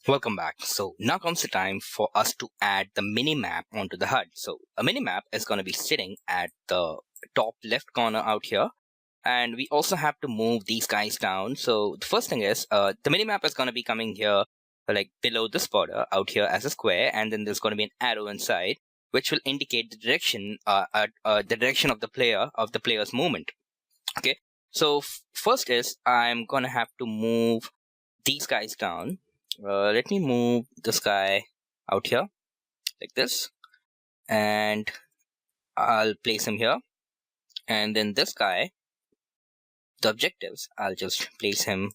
Welcome back. So now comes the time for us to add the minimap onto the HUD. So a minimap is going to be sitting at the top left corner out here. And we also have to move these guys down. So the first thing is the minimap is going to be coming here, like below this border out here as a square. And then there's going to be an arrow inside, which will indicate the direction, the direction of the player's movement. Okay. So first is I'm going to have to move these guys down. Let me move this guy out here like this, and I'll place him here. And then this guy, the objectives, I'll just place him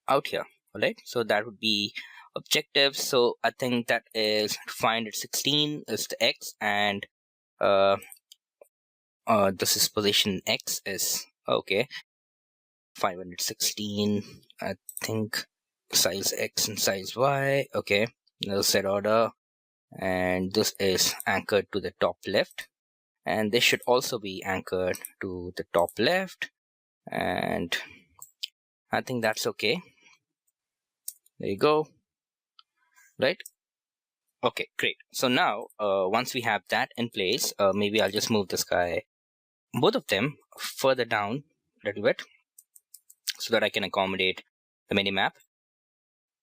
out here. All right, so that would be objectives. So I think that is 516 is the X, and this is position X is okay. 516, I think. Size X and size Y. Okay, now set order, and this is anchored to the top left, and this should also be anchored to the top left, and I think that's okay. There you go. Right? Okay, great. So now once we have that in place, maybe I'll just move this guy, both of them, further down a little bit so that I can accommodate the minimap.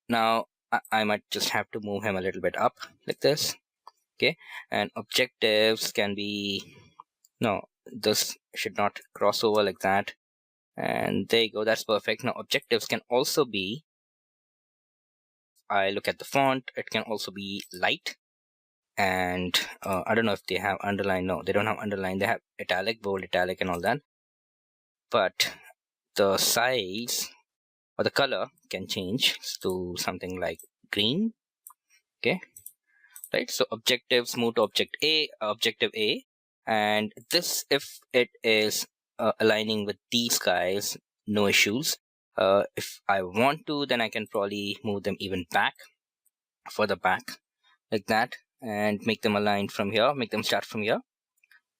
Now I might just have to move him a little bit up like this. Okay, and objectives can be, no, this should not cross over like that, and there you go, that's perfect. Now objectives can also be, I look at the font, it can also be light, and I don't know if they have underline. No, they don't have underline. They have italic, bold, italic, and all that, but the size or the color can change to something like green. Okay, right? So objectives move to objective A, and this, if it is aligning with these guys, no issues. If I want to, then I can probably move them even back, further back like that, and make them aligned from here, make them start from here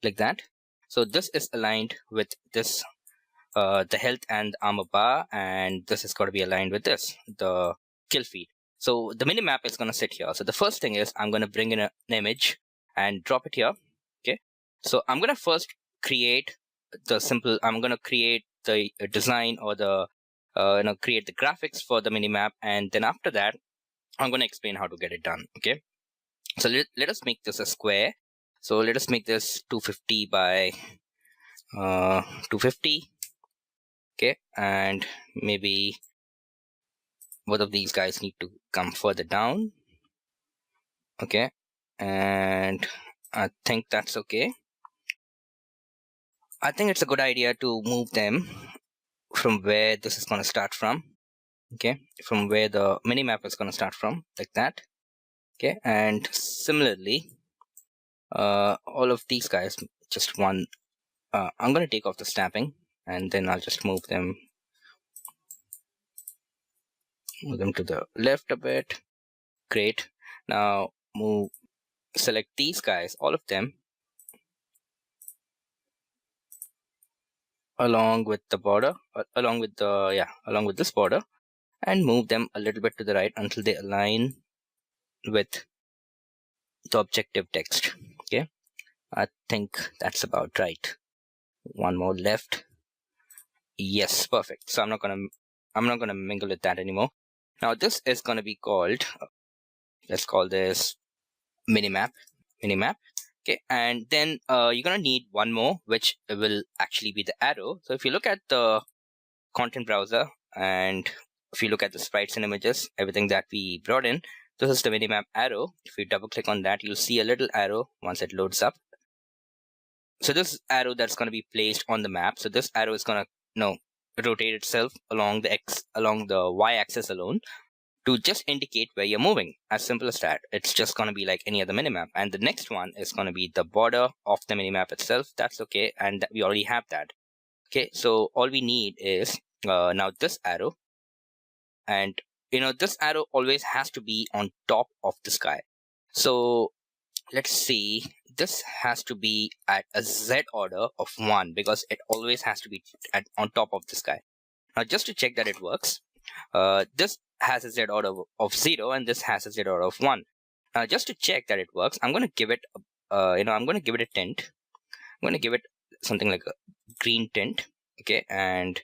like that. So this is aligned with this, the health and armor bar, and this is got to be aligned with this, the kill feed. So the minimap is going to sit here. So the first thing is I'm going to bring in an image and drop it here. Okay. So I'm going to first create the simple, I'm going to create the design or the, create the graphics for the minimap. And then after that, I'm going to explain how to get it done. Okay. So let us make this a square. So let us make this 250 by 250. Okay, and maybe both of these guys need to come further down. Okay, and I think that's okay. I think it's a good idea to move them from where this is going to start from. Okay, from where the minimap is going to start from, like that. Okay, and similarly, all of these guys, just one, I'm going to take off the snapping, and then I'll just move them to the left a bit. Great. Now select these guys, all of them, along with the border, along with this border, and move them a little bit to the right until they align with the objective text. Okay, I think that's about right. One more left. Yes, perfect. So I'm not gonna mingle with that anymore. Now this is gonna be called, let's call this minimap. Okay, and then you're gonna need one more, which will actually be the arrow. So if you look at the content browser, and if you look at the sprites and images, everything that we brought in, this is the minimap arrow. If you double click on that, you'll see a little arrow once it loads up. So this arrow that's going to be placed on the map. So this arrow is going to rotate itself along the y-axis alone to just indicate where you're moving. As simple as that. It's just going to be like any other minimap. And the next one is going to be the border of the minimap itself. That's okay, and we already have that. Okay, so all we need is now this arrow, and this arrow always has to be on top of the sky. So let's see, this has to be at a Z order of 1, because it always has to be on top of the sky. Now just to check that it works, This has a z order of 0 and this has a z order of 1. Now just to check that it works, I'm going to give it I'm going to give it a tint. I'm going to give it something like a green tint, okay, and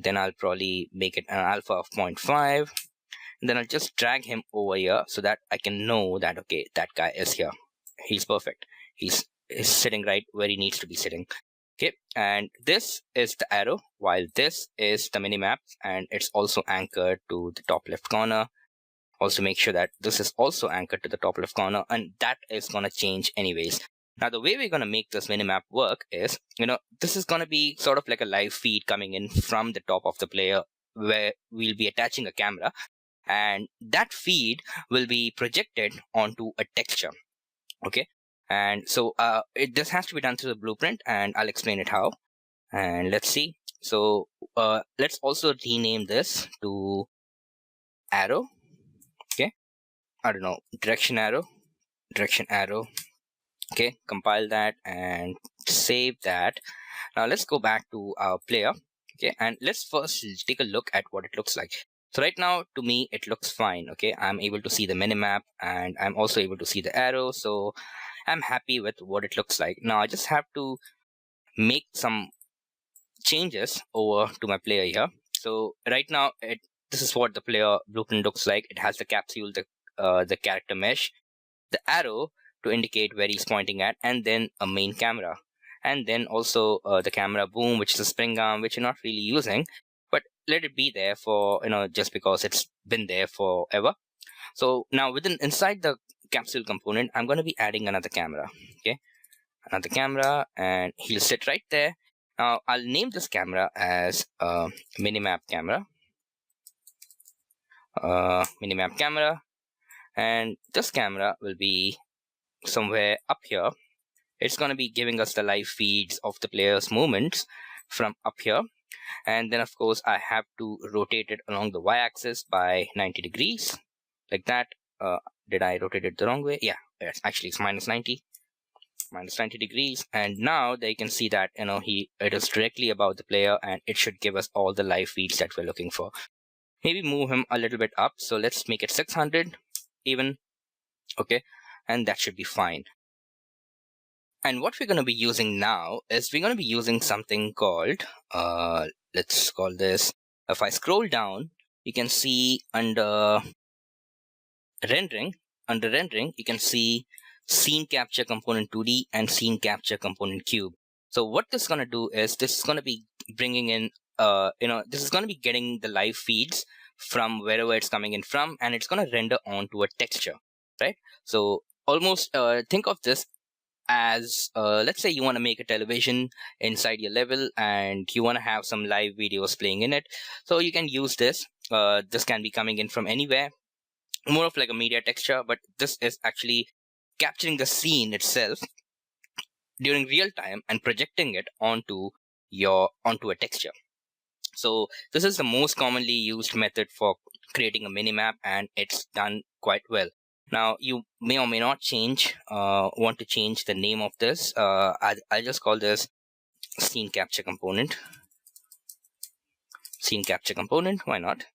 then I'll probably make it an alpha of 0.5. And then I'll just drag him over here so that I can know that, okay, that guy is here. He's perfect. He's sitting right where he needs to be sitting. Okay, and this is the arrow, while this is the minimap, and it's also anchored to the top left corner. Also make sure that this is also anchored to the top left corner, and that is going to change anyways. Now, the way we're going to make this minimap work is, this is going to be sort of like a live feed coming in from the top of the player, where we'll be attaching a camera, and that feed will be projected onto a texture. Okay, and so this has to be done through the blueprint, and I'll explain it how. And let's see. So let's also rename this to arrow. Okay, I don't know, direction arrow. Okay, compile that and save that. Now let's go back to our player. Okay, and let's first take a look at what it looks like. So right now, to me, it looks fine. Okay, I'm able to see the minimap, and I'm also able to see the arrow. So I'm happy with what it looks like. Now I just have to make some changes over to my player here. So right now, this is what the player blueprint looks like. It has the capsule, the character mesh, the arrow to indicate where he's pointing at, and then a main camera, and then also the camera boom, which is a spring arm, which you're not really using, but let it be there for just because it's been there forever. So now inside the capsule component, I'm going to be adding another camera. Okay, another camera, and he'll sit right there. Now I'll name this camera as minimap camera. Minimap camera, and this camera will be somewhere up here. It's going to be giving us the live feeds of the player's movements from up here. And then, of course, I have to rotate it along the y-axis by 90 degrees, like that. Did I rotate it the wrong way? Yeah, actually it's minus 90 degrees. And now they can see that, it is directly above the player, and it should give us all the live feeds that we're looking for. Maybe move him a little bit up. So let's make it 600 even. Okay, and that should be fine. And what we're going to be using now is we're going to be using something called, let's call this, if I scroll down, you can see under rendering, you can see scene capture component 2D and scene capture component cube. So what this is going to do is this is going to be bringing in, this is going to be getting the live feeds from wherever it's coming in from, and it's going to render onto a texture, right? So almost think of this as let's say you want to make a television inside your level, and you want to have some live videos playing in it. So you can use this. This can be coming in from anywhere, more of like a media texture, but this is actually capturing the scene itself during real time and projecting it onto a texture. So this is the most commonly used method for creating a minimap, and it's done quite well. Now you may or may not want to change the name of this. I'll just call this scene capture component. Why not?